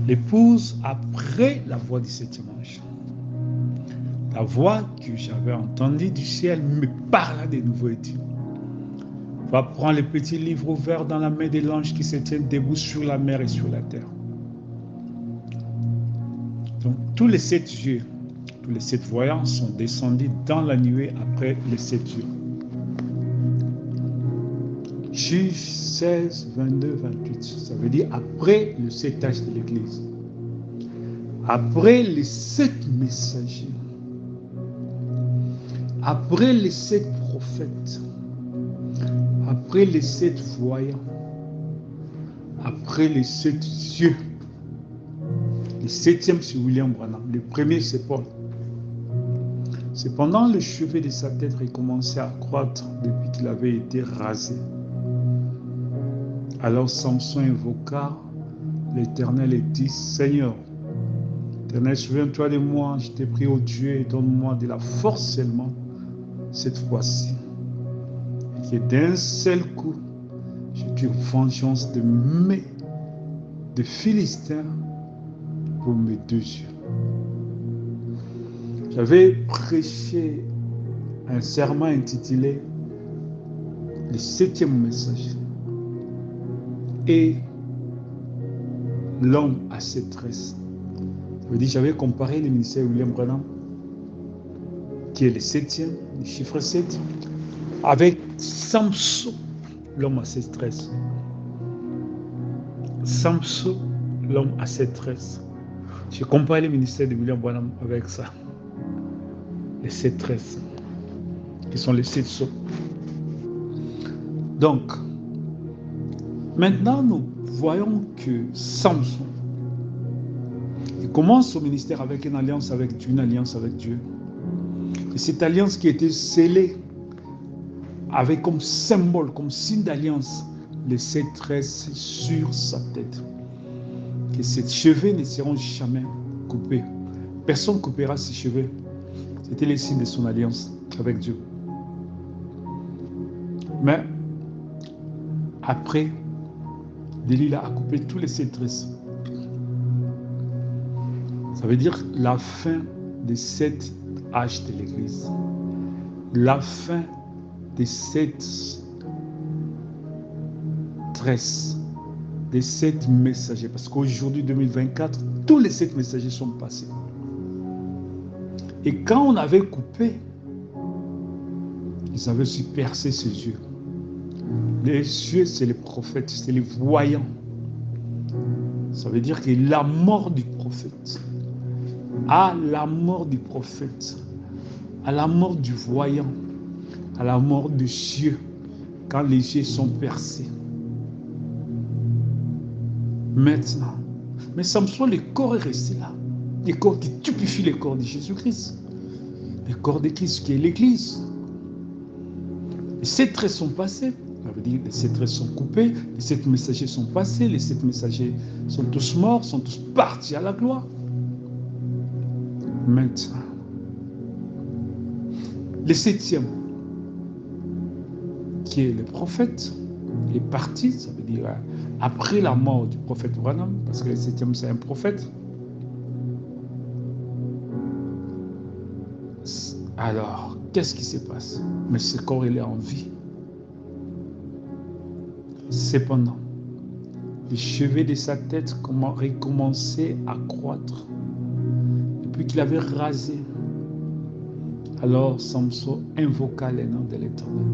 L'épouse, après la voix du septième ange, la voix que j'avais entendue du ciel me parla de nouveau et dit, va prendre le petit livre ouvert dans la main de l'ange qui se tient debout sur la mer et sur la terre. Donc tous les 7 yeux, tous les 7 voyants sont descendus dans la nuée après les 7 yeux. Juge 16, 22, 28. Ça veut dire après le 7 âge de l'Église. Après les 7 messagers. Après les 7 prophètes. Après les 7 voyants. Après les 7 yeux. Le 7e, c'est William Branham. Le premier, c'est Paul. Cependant, le cheveu de sa tête recommençait à croître depuis qu'il avait été rasé. Alors Samson invoqua l'Éternel et dit, Seigneur, Éternel, souviens-toi de moi, je t'ai pris au Dieu et donne-moi de la force seulement cette fois-ci. Et que d'un seul coup, je tire vengeance de Philistins pour mes 2 yeux. J'avais prêché un serment intitulé le 7e message. Et l'homme à 7 tresses. Ça veut dire j'avais comparé le ministère de William Branham, qui est le 7e, le chiffre 7, avec Samson, l'homme à 7 tresses. Samson, l'homme à 7 tresses. J'ai comparé le ministère de William Branham avec ça. Les 7 tresses, qui sont les 7 sceaux. Donc, maintenant, nous voyons que Samson, il commence son ministère avec une alliance avec Dieu. Et cette alliance qui a été scellée avec comme symbole, comme signe d'alliance, les 7 tresses sur sa tête. Que ses cheveux ne seront jamais coupés. Personne ne coupera ses cheveux. C'était le signe de son alliance avec Dieu. Mais après, Delilah a coupé tous les 7 tresses. Ça veut dire la fin des 7 âges de l'Église. La fin des 7 tresses, des 7 messagers. Parce qu'aujourd'hui, 2024, tous les 7 messagers sont passés. Et quand on avait coupé, ils avaient aussi percé ses yeux. Les yeux, c'est les prophètes, c'est les voyants. Ça veut dire que la mort du prophète, à la mort du prophète, à la mort du voyant, à la mort des yeux, quand les yeux sont percés. Maintenant, mais Samson, le corps est resté là. Le corps qui typifie le corps de Jésus-Christ. Le corps de Christ qui est l'Église. Les 7 traits sont passés. Ça veut dire que les 7 traits sont coupés, les 7 messagers sont passés, les 7 messagers sont tous morts, sont tous partis à la gloire. Maintenant, le 7e, qui est le prophète, est parti, ça veut dire après la mort du prophète Branham, parce que le 7e c'est un prophète. Alors, qu'est-ce qui se passe? Mais ce corps, il est en vie. Cependant, les cheveux de sa tête recommençaient à croître depuis qu'il avait rasé. Alors Samson invoqua le nom de l'Éternel.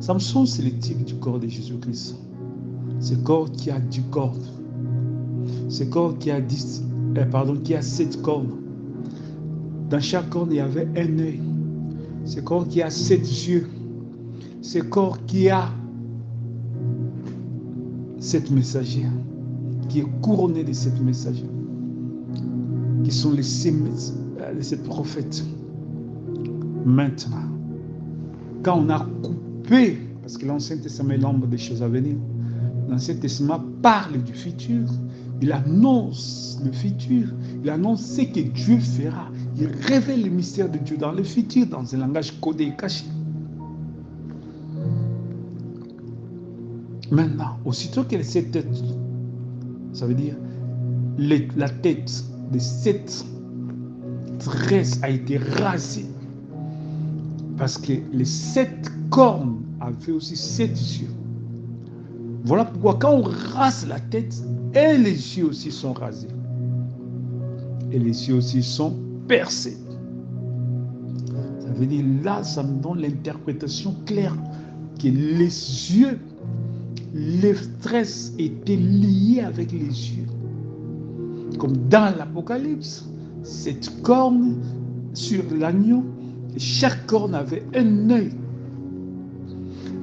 Samson, c'est le type du corps de Jésus-Christ. Ce corps qui a 10 cornes. Ce corps qui a 7 cornes. Dans chaque corne, il y avait un œil. Ce corps qui a 7 yeux. Ce corps qui a 7 messagers, qui est couronné de 7 messagers, qui sont les 7 prophètes. Maintenant, quand on a coupé, parce que l'Ancien Testament est l'ombre des choses à venir, l'Ancien Testament parle du futur, il annonce le futur, il annonce ce que Dieu fera, il révèle le mystère de Dieu dans le futur, dans un langage codé et caché. Maintenant, aussitôt qu'elle s'est tête, ça veut dire la tête de 7 tresses a été rasée. Parce que les 7 cornes avaient aussi 7 yeux. Voilà pourquoi quand on rase la tête, et les yeux aussi sont rasés. Et les yeux aussi sont percés. Ça veut dire, là, ça me donne l'interprétation claire que les yeux, les tresses étaient liées avec les yeux. Comme dans l'Apocalypse, 7 cornes sur l'agneau, et chaque corne avait un œil.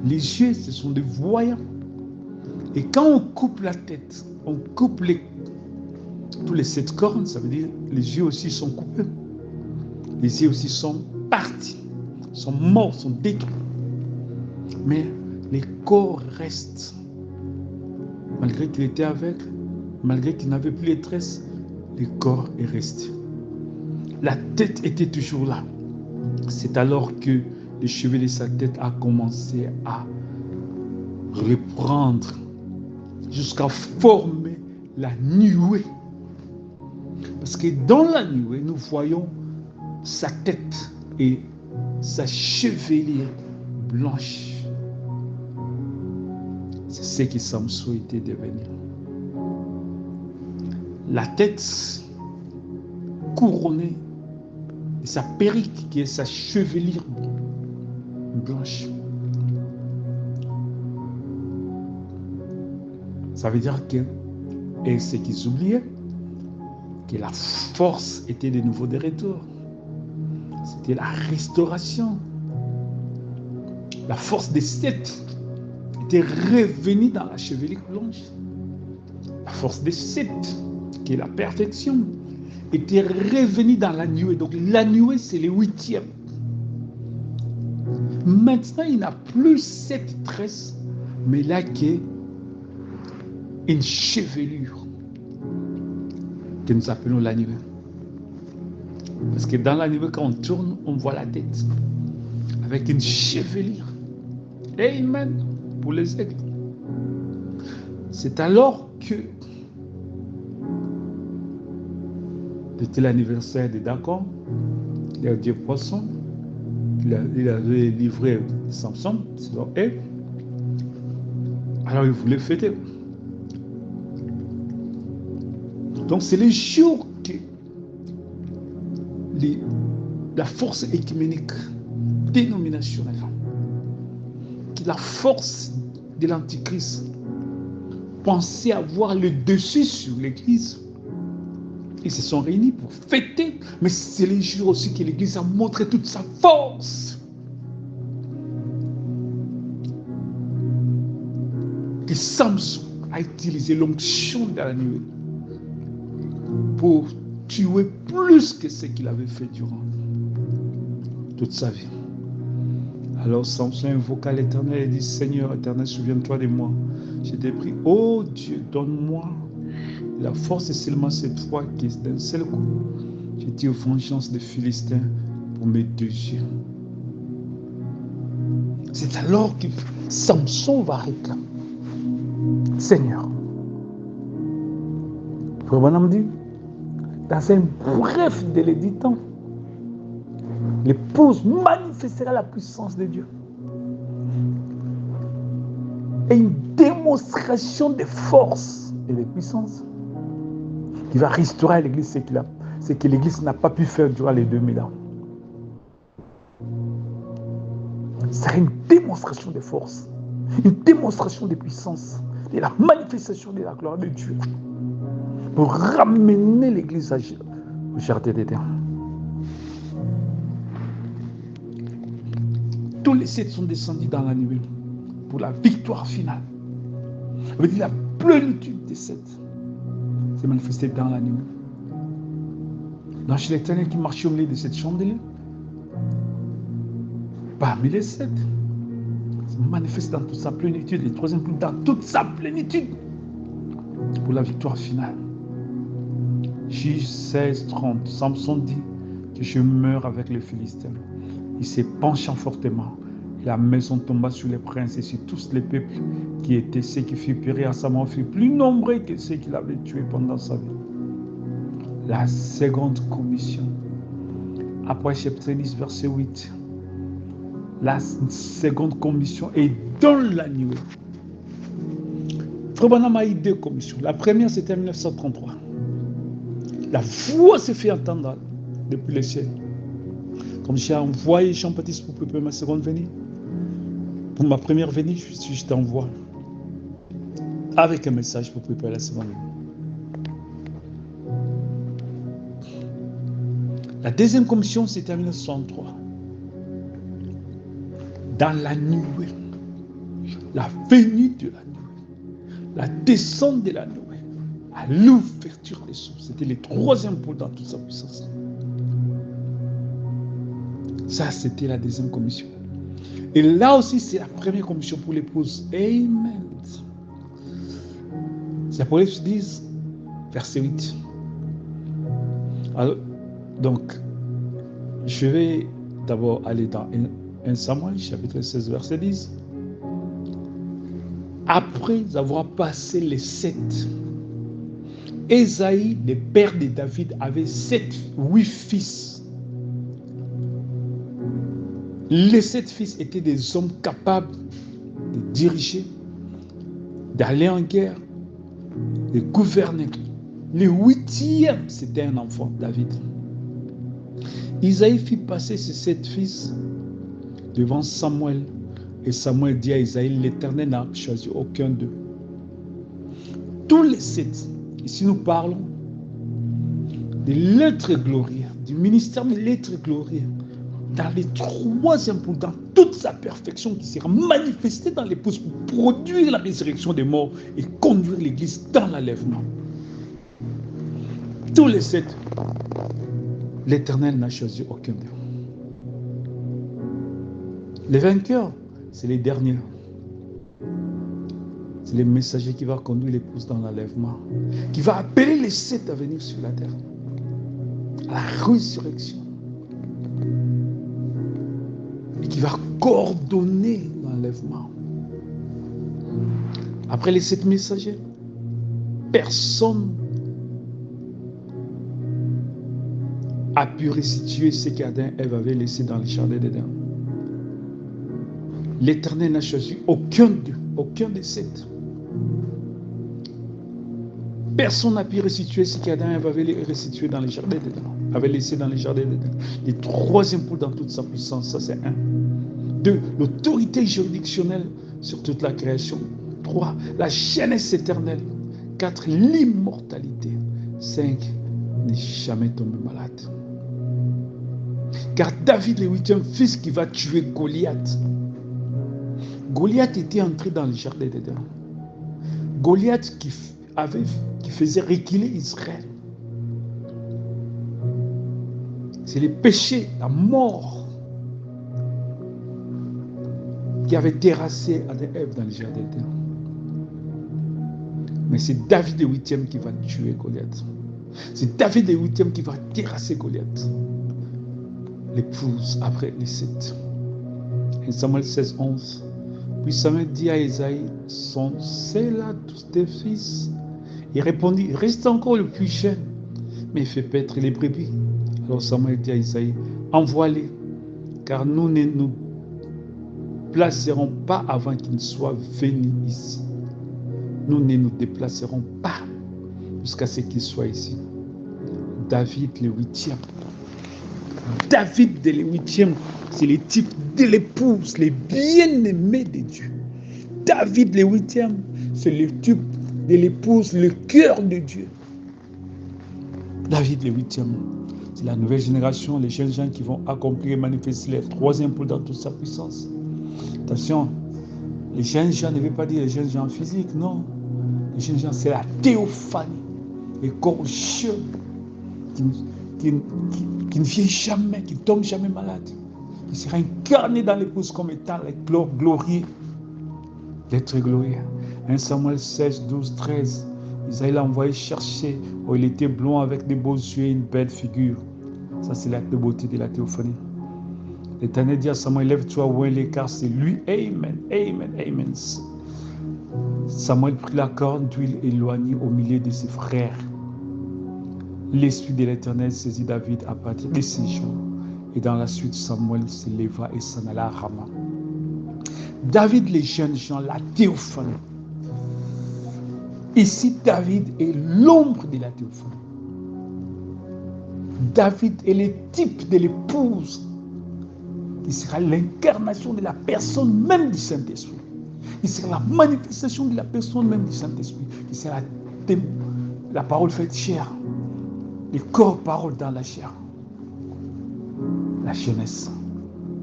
Les yeux, ce sont des voyants. Et quand on coupe la tête, on coupe tous les 7 cornes, ça veut dire les yeux aussi sont coupés. Les yeux aussi sont partis, sont morts, sont détruits. Mais les corps restent. Malgré qu'il était avec, malgré qu'il n'avait plus les tresses, le corps est resté. La tête était toujours là. C'est alors que les cheveux de sa tête a commencé à reprendre jusqu'à former la nuée. Parce que dans la nuée, nous voyons sa tête et sa chevelure blanche. C'est ce que Samson était devenu. La tête couronnée et sa perruque qui est sa chevelure blanche. Ça veut dire que, et ce qu'ils oubliaient, que la force était de nouveau de retour. C'était la restauration. La force des 7 était revenue dans la chevelure blanche. La force des 7, qui est la perfection, était revenue dans la nuée. Donc la nuée, c'est le 8e. Maintenant, il n'a plus 7 tresses, mais là, qui est une chevelure que nous appelons la nuée. Parce que dans la nuée, quand on tourne, on voit la tête avec une chevelure. Amen pour les aigles. C'est alors que c'était l'anniversaire de Dagon, il a dit poisson, il avait livré Samson, et alors il voulait fêter. Donc c'est les jours que la force écuménique dénominationnelle, que la force de l'Antichrist pensait avoir le dessus sur l'Église. Ils se sont réunis pour fêter, mais c'est les jours aussi que l'Église a montré toute sa force. Que Samson a utilisé l'onction de la nuée pour tuer plus que ce qu'il avait fait durant toute sa vie. Alors Samson invoqua l'Éternel et dit, Seigneur éternel, souviens-toi de moi. Je t'ai pris, oh Dieu, donne-moi la force et seulement cette fois que d'un seul coup, je tire vengeance des Philistins pour mes 2 yeux. C'est alors que Samson va réclamer. Seigneur, Frère Branham dit, dans un bref délai du temps, l'épouse manifestera la puissance de Dieu. Et une démonstration de force et de puissance qui va restaurer à l'Église ce que l'Église n'a pas pu faire durant les 2000 ans. Ce sera une démonstration de force, une démonstration de puissance, de la manifestation de la gloire de Dieu pour ramener l'Église au jardin d'Éden. Tous les 7 sont descendus dans la nuée pour la victoire finale. Ça veut dire la plénitude des 7 s'est manifestée dans la nuée. L'ange de l'Éternel qui marchait au milieu de cette chandelier, parmi les 7, se manifeste dans toute sa plénitude, le 3e plus dans toute sa plénitude pour la victoire finale. Juge 16, 30, Samson dit que je meurs avec les Philistins. Il s'est penchant fortement La maison tomba sur les princes et sur tous les peuples qui étaient ceux qui furent péris à sa mort, furent plus nombreux que ceux qu'il avait tués pendant sa vie. La seconde commission. Après chapitre 10, verset 8. La seconde commission est dans l'agneau. Frère Branham a eu deux commissions. La première, c'était en 1933. La voix s'est fait entendre depuis les cieux. Comme j'ai envoyé Jean-Baptiste pour préparer ma seconde venue. Pour ma première venue, je t'envoie avec un message pour préparer la seconde venue. La deuxième commission, c'était en 1963. Dans la nuée, la venue de la nuée, la descente de la nuée, à l'ouverture des sources. C'était le troisième pôle dans toute sa puissance. Ça, c'était la deuxième commission. Et là aussi, c'est la première commission pour l'épouse. Amen. C'est Apocalypse 10, verset 8. Alors, donc, je vais d'abord aller dans 1 Samuel, chapitre 16, verset 10. Après avoir passé les 7, Ésaïe, le père de David, avait 8 fils. Les 7 fils étaient des hommes capables de diriger, d'aller en guerre, de gouverner. Le 8e, c'était un enfant, David. Isaïe fit passer ses 7 fils devant Samuel. Et Samuel dit à Isaïe, l'Éternel n'a choisi aucun d'eux. Tous les 7, ici nous parlons de l'être glorieux, du ministère de l'être glorieux, dans les troisième pôle, dans toute sa perfection qui sera manifestée dans l'épouse pour produire la résurrection des morts et conduire l'Église dans l'enlèvement. Tous les 7, l'Éternel n'a choisi aucun d'eux. Les vainqueurs, c'est les derniers. C'est le messager qui va conduire l'épouse dans l'enlèvement, qui va appeler les 7 à venir sur la terre, à la résurrection, et qui va coordonner l'enlèvement. Après les 7 messagers, personne a pu restituer ce qu'Adam et Ève avaient laissé dans le jardin d'Éden. L'Éternel n'a choisi aucun d'eux, aucun des 7. Personne n'a pu restituer ce qu'Adam et Ève avaient restitué dans le jardin d'Éden, avait laissé dans le jardin d'Éden. Le troisième pôle dans toute sa puissance, ça c'est 1. 2, l'autorité juridictionnelle sur toute la création. 3, la jeunesse éternelle. 4, l'immortalité. 5, n'est jamais tombé malade. Car David, le 8e fils qui va tuer Goliath. Goliath était entré dans le jardin d'Éden. Goliath qui faisait reculer Israël. C'est le péché, la mort qui avait terrassé Adam et Ève dans le jardin d'Éden. Mais c'est David le 8e qui va tuer Goliath. C'est David le 8e qui va terrasser Goliath. L'épouse après les 7. Et Samuel 16, 11. Puis Samuel dit à Ésaïe, sont-ces là tous tes fils? Il répondit, reste encore le plus jeune, mais il fait paître les brebis. Alors Samuel dit à Ésaïe, envoie-les, car nous ne nous placerons pas avant qu'ils soient venus ici. Nous ne nous déplacerons pas jusqu'à ce qu'ils soient ici. David le 8e. David le 8e, c'est le type de l'épouse, les bien-aimés de Dieu. David le 8e, c'est le type de l'épouse, le cœur de Dieu. David le 8e, c'est la nouvelle génération, les jeunes gens qui vont accomplir et manifester le troisième pôle dans toute sa puissance. Attention, les jeunes gens ne veut pas dire les jeunes gens physiques, non. Les jeunes gens, c'est la théophanie, le corps jeune qui ne vient jamais, qui ne tombe jamais malade, qui sera incarné dans l'épouse comme étant le glorieux, l'être glorieux. 1 Samuel 16, 12, 13. Isaïe l'a envoyé chercher où il était blond avec des beaux yeux et une belle figure. Ça, c'est l'acte de beauté de la théophanie. L'Éternel dit à Samuel, lève-toi, oins-les, car c'est lui. Amen, amen, amen. Samuel prit la corne d'huile éloignée au milieu de ses frères. L'Esprit de l'Éternel saisit David à partir de ses jours. Et dans la suite, Samuel se leva et s'en alla à Rama. David, les jeunes gens, la théophanie. Ici, David est l'ombre de la théophanie. David est le type de l'épouse qui sera l'incarnation de la personne même du Saint-Esprit. Il sera la manifestation de la personne même du Saint-Esprit. Il sera la parole faite chair. Le corps parole dans la chair. La jeunesse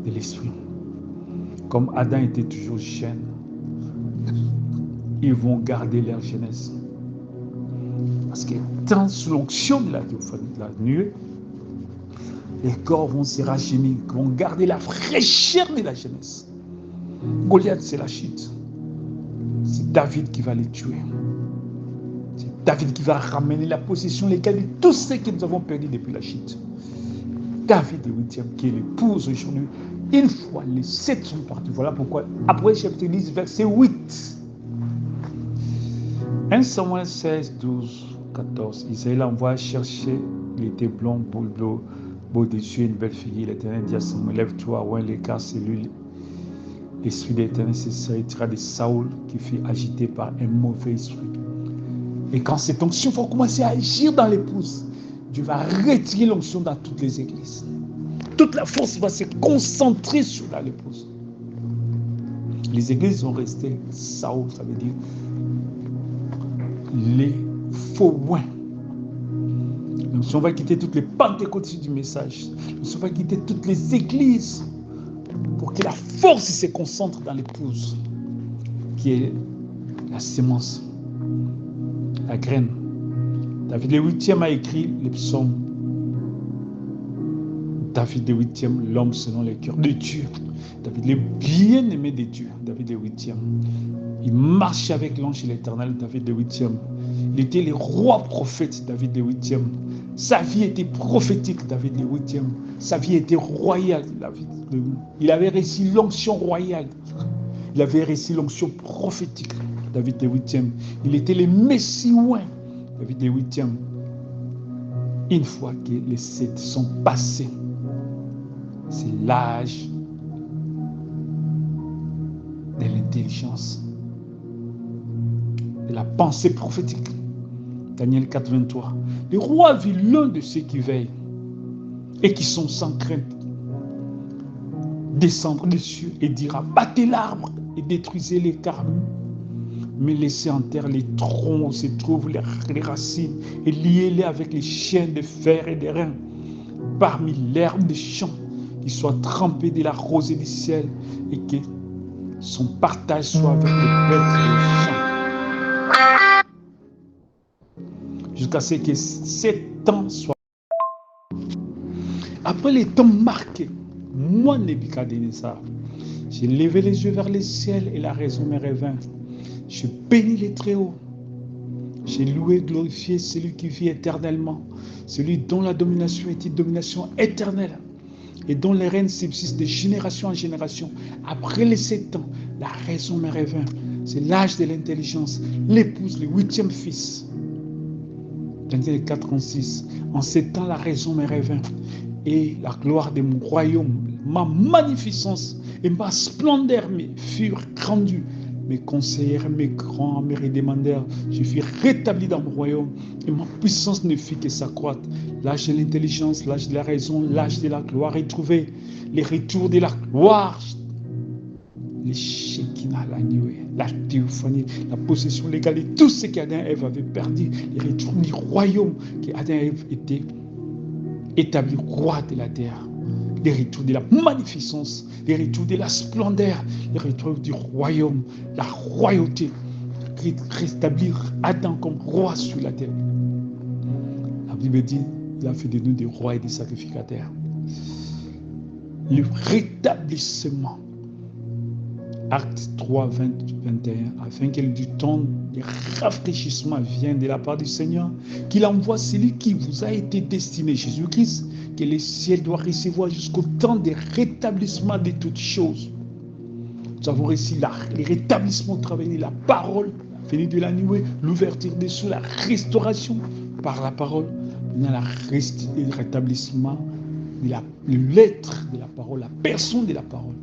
de l'esprit. Comme Adam était toujours jeune, ils vont garder leur jeunesse. Parce que dans l'onction de la théophanie, de la nuée, les corps vont se rajeunir, vont garder la fraîcheur de la jeunesse. Goliath, c'est la chute. C'est David qui va les tuer. C'est David qui va ramener la possession légale de tout ce que nous avons perdu depuis la chute. David est huitième, qui est l'épouse aujourd'hui. Une fois les 7 sont partis. Voilà pourquoi, après chapitre 10, verset 8. 1 Samuel 16, 12, 14. Isaïe envoie chercher, il était blond, beau des yeux, une belle fille. L'Éternel dit à Samuel, lève-toi, oins les, car c'est lui. L'esprit de l'Éternel se retira de Saoul, qui fut agité par un mauvais esprit. Et quand cette onction va commencer à agir dans l'épouse, Dieu va retirer l'onction dans toutes les églises. Toute la force va se concentrer sur l'épouse. Les églises vont rester Saoul, ça veut dire les faux oins. L'onction va quitter toutes les pentecôtistes du message. L'onction va quitter toutes les églises pour que la force se concentre dans l'épouse, qui est la sémence, la graine. David le 8e a écrit les psaumes. David le 8e, l'homme selon le cœur de Dieu. David le bien-aimé de Dieu. David le 8e. Il marchait avec l'ange de l'Éternel. David le 8e. Il était le roi prophète. David le 8e. Sa vie était prophétique. David le 8e. Sa vie était royale. Il avait reçu l'onction royale. Il avait reçu l'onction prophétique. David le 8e. Il était le Messie oint. David le 8e. Une fois que les 7 sont passés, c'est l'âge de l'intelligence, de la pensée prophétique. Daniel 4, 23. Le roi vit l'un de ceux qui veillent et qui sont sans crainte descendre des cieux et dira, battez l'arbre et détruisez-les, car mais laissez en terre les troncs où se trouvent les racines et liez-les avec les chaînes de fer et de reins parmi l'herbe des champs, qui soit trempé de la rosée du ciel et que son partage soit avec les bêtes des champs. Jusqu'à ce que 7 ans soient. Après les temps marqués, moi, Nebuchadnezzar, j'ai levé les yeux vers le ciel et la raison me revint. Je bénis les Très-Hauts. J'ai loué, glorifié celui qui vit éternellement, celui dont la domination est une domination éternelle et dont les règnes subsistent de génération en génération. Après les 7 ans, la raison me revint. C'est l'âge de l'intelligence, l'épouse, le 8e fils. Daniel 4:6. En 7 ans, la raison me revint et la gloire de mon royaume, ma magnificence et ma splendeur me furent rendues. Mes conseillers, mes grands me redemandèrent. Je fus rétabli dans mon royaume et ma puissance ne fit que s'accroître. L'âge de l'intelligence, l'âge de la raison, l'âge de la gloire est trouvé. Les retours de la gloire, les Shekinah, la nuée, la théophanie, la possession légale et tout ce qu'Adam et Ève avaient perdu. Les retours du royaume qu'Adam et Ève étaient établis roi de la terre. Les retours de la magnificence, les retours de la splendeur, les retours du royaume, la royauté, rétablir Adam comme roi sur la terre. La Bible dit, il a fait de nous des rois et des sacrificateurs. Le rétablissement, Acte 3, 21, afin que du temps de rafraîchissement vienne de la part du Seigneur, qu'il envoie celui qui vous a été destiné, Jésus-Christ, que le ciel doit recevoir jusqu'au temps des rétablissements de toutes choses. Nous avons reçu les rétablissements au travers de la parole, la venue de la nuée, l'ouverture des cieux, la restauration par la parole. Maintenant, le rétablissement de l'être de la parole, la personne de la parole,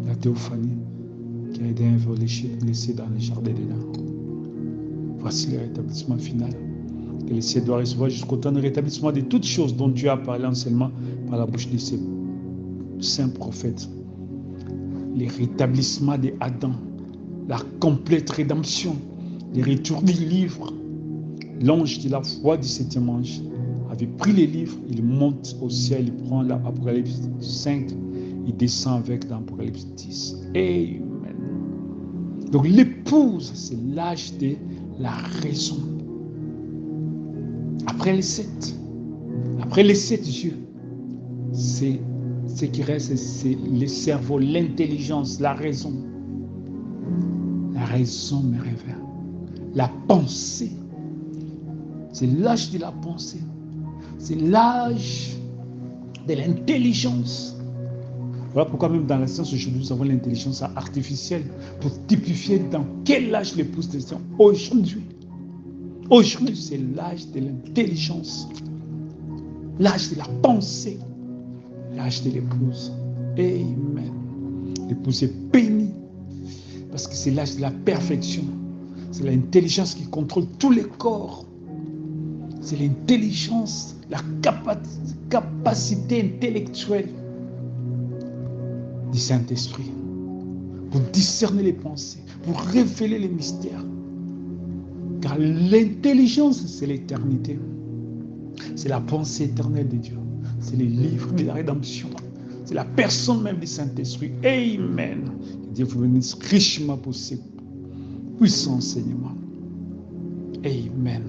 la théophanie qui a été laissée dans le jardin d'Éden. Voici le rétablissement final que le ciel doit recevoir jusqu'au temps de rétablissement de toutes choses dont Dieu a parlé anciennement par la bouche de ses saints prophètes. Le rétablissement d'Adam, la complète rédemption, le retour du livre. L'ange de la foi du 7e ange avait pris les livres, il monte au ciel, il prend l'Apocalypse 5, il descend avec l'Apocalypse 10. Amen. Donc l'épouse, c'est l'âge de la raison. Après les 7 yeux, c'est ce qui reste, c'est le cerveau, l'intelligence, la raison. La raison me révèle. La pensée. C'est l'âge de la pensée. C'est l'âge de l'intelligence. Voilà pourquoi même dans la science aujourd'hui, nous avons l'intelligence artificielle pour typifier dans quel âge l'épouse descend. Aujourd'hui, c'est l'âge de l'intelligence, l'âge de la pensée, l'âge de l'épouse. Amen. L'épouse est bénie parce que c'est l'âge de la perfection. C'est l'intelligence qui contrôle tous les corps. C'est l'intelligence, la capacité intellectuelle du Saint-Esprit pour discerner les pensées, pour révéler les mystères. Car l'intelligence, c'est l'éternité. C'est la pensée éternelle de Dieu. C'est les livres de la rédemption. C'est la personne même du Saint-Esprit. Amen. Que Dieu vous bénisse richement pour ces puissants enseignements. Amen.